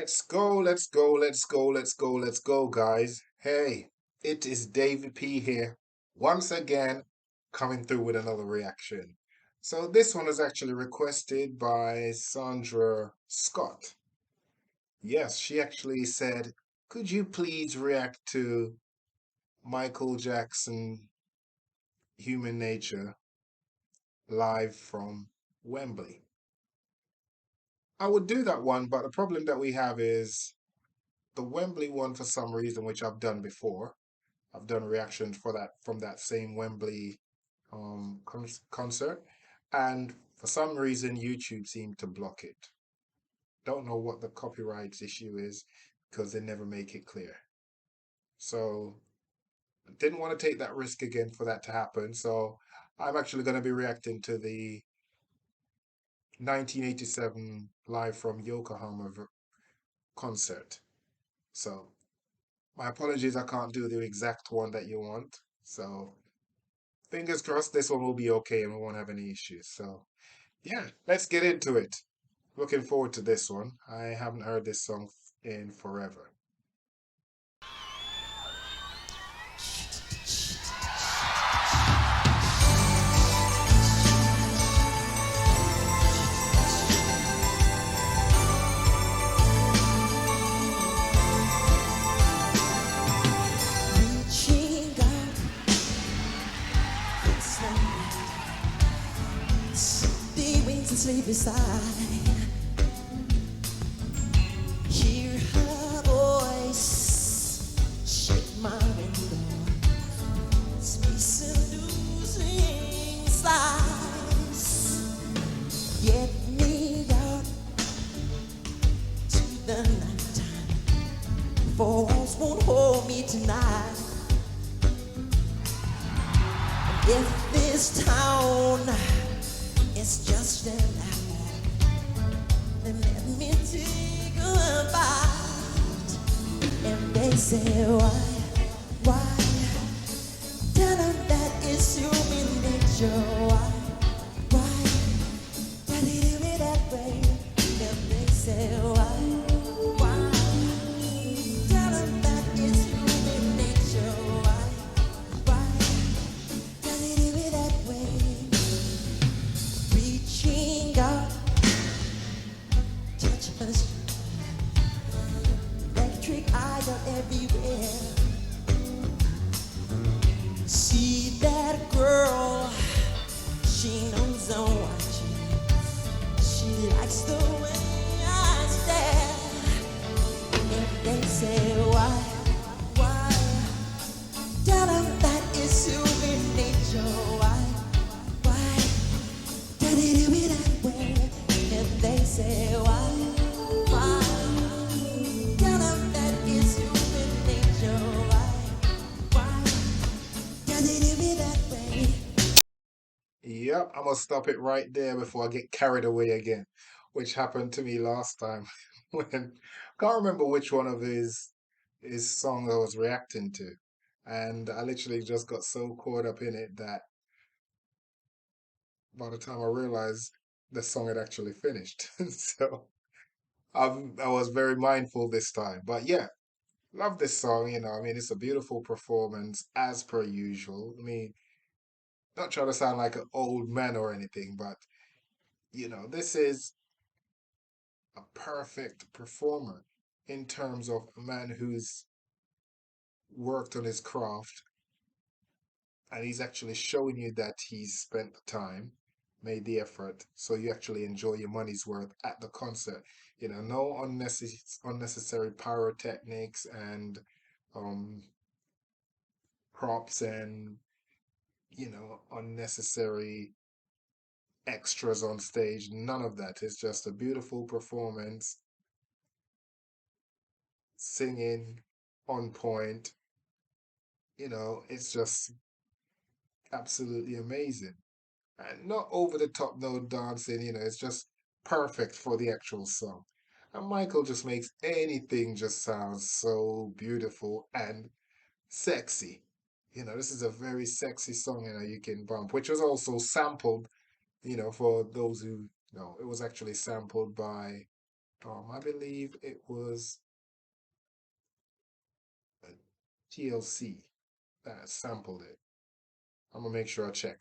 Let's go, let's go, let's go, let's go, let's go, guys. Hey, it is Davie P here, once again, coming through with another reaction. So, this one was actually requested by Sandra Scott. Yes, she actually said, could you please react to Michael Jackson, Human Nature, live from Wembley? I would do that one, but the problem that we have is the Wembley one, for some reason, which I've done before. I've done reactions for that from that same Wembley concert, and for some reason YouTube seemed to block it. Don't know what the copyright issue is because they never make it clear. So didn't want to take that risk again for that to happen. So I'm actually going to be reacting to the 1987 live from Yokohama concert. So my apologies, I can't do the exact one that you want. So fingers crossed this one will be okay and we won't have any issues. So yeah, let's get into it. Looking forward to this one. I haven't heard this song in forever. Reaching out, the wings and sleep beside. Hear her voice, shake my window, space and losing sighs. Get me out to the nighttime, for walls won't hold me tonight. If this town is just an apple, then let me take a bite. And they say, why? Tell them that it's human nature. Why? Why they do it that way? And they say, why? Tell them that it's human nature. Why? Does it do it that way? Reaching out, touch the street, electric eyes are everywhere. See that girl, she knows I'm watching. She likes the way I stare. If they say why? Tell them that it's human nature. Why? Did they do it that way? If they say why? Tell them that it's human nature. Why? Did they do it that way? Yep, I'm gonna stop it right there before I get carried away again, which happened to me last time when can't remember which one of his songs I was reacting to. And I literally just got so caught up in it that by the time I realized the song had actually finished. So I was very mindful this time. But yeah, love this song, I mean, it's a beautiful performance as per usual. I mean, not trying to sound like an old man or anything, but this is a perfect performer in terms of a man who's worked on his craft and he's actually showing you that he's spent the time, made the effort, so you actually enjoy your money's worth at the concert. No unnecessary pyrotechnics and um props and unnecessary extras on stage. None of that. It's just a beautiful performance, singing on point. It's just absolutely amazing. And not over the top, no dancing, it's just perfect for the actual song. And Michael just makes anything just sound so beautiful and sexy. This is a very sexy song, you can bump, which was also sampled, for those who know, it was actually sampled by I believe it was TLC that sampled it. I'm gonna make sure I check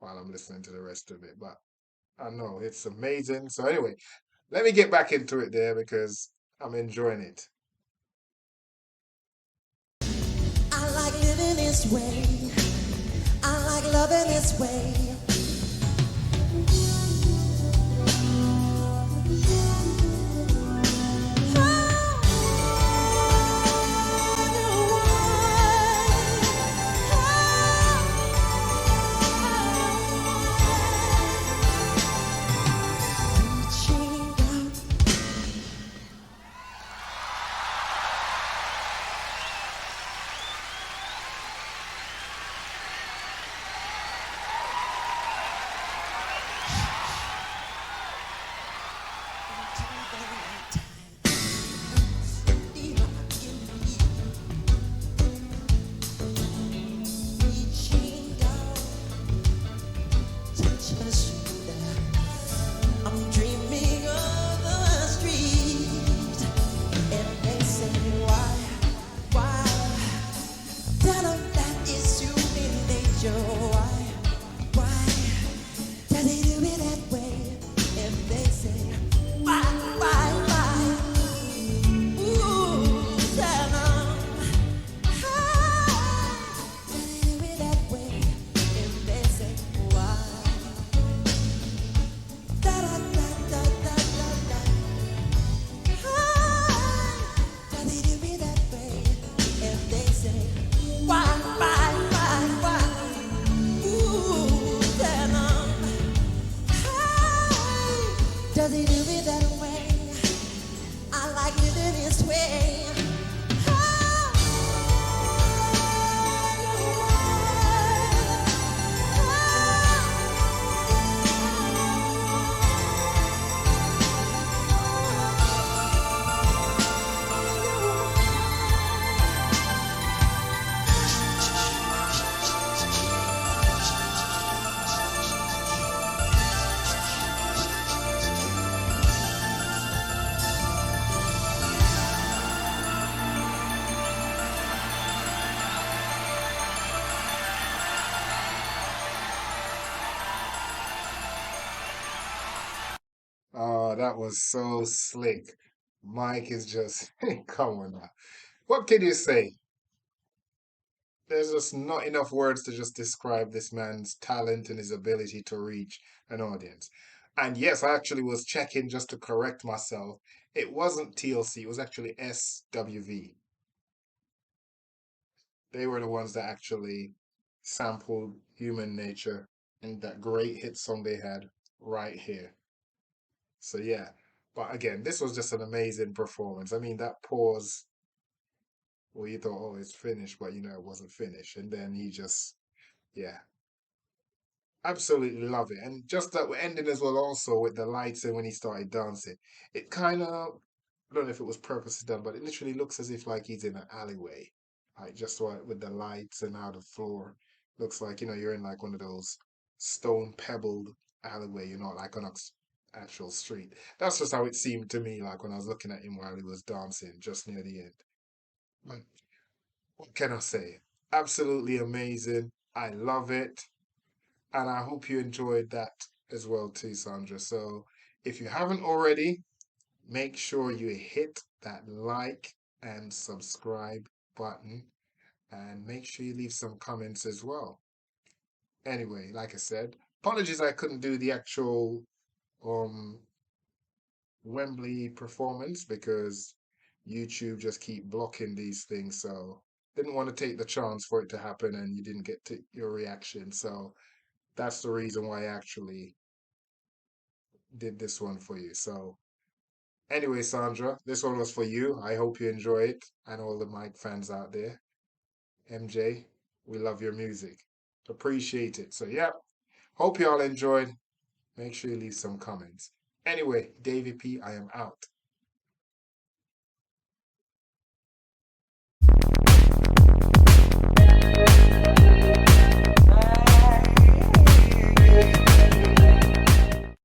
while I'm listening to the rest of it. But I know it's amazing. So anyway, let me get back into it there because I'm enjoying it. I like living this way. I like loving this way. I'm dreaming of the street, and they say why? Tell them that it's human nature. Why does he do it that way? And they say why? Ooh, tell them how does he do it that way? And they say why? Da da da da da da da. Does he do me that way? If they say, why? Ooh, tell 'em, does he do me that way? I like living his way. Oh, that was so slick. Mike is just, come on now. What can you say? There's just not enough words to just describe this man's talent and his ability to reach an audience. And yes, I actually was checking just to correct myself. It wasn't TLC, it was actually SWV. They were the ones that actually sampled Human Nature and that great hit song they had right here. So yeah. But again, this was just an amazing performance. I mean, that pause where you thought, oh, it's finished, but you know it wasn't finished. And then he just, yeah, absolutely love it. And just that ending as well, also with the lights and when he started dancing, it kind of, I don't know if it was purposely done, but it literally looks as if like he's in an alleyway, like just with the lights and how the floor looks like, you know, you're in like one of those stone pebbled alleyway, you're not like on a actual street. That's just how it seemed to me, like when I was looking at him while he was dancing just near the end. But what can I say? Absolutely amazing. I love it. And I hope you enjoyed that as well too, Sandra. So if you haven't already, make sure you hit that like and subscribe button and make sure you leave some comments as well. Anyway, like I said, apologies I couldn't do the actual um Wembley performance because YouTube just keep blocking these things. So didn't want to take the chance for it to happen and you didn't get to your reaction. So that's the reason why I actually did this one for you. So anyway, Sandra, this one was for you. I hope you enjoy it and all the Mike fans out there. MJ, we love your music. Appreciate it. So yeah, hope you all enjoyed. Make sure you leave some comments. Anyway, Davie P, I am out.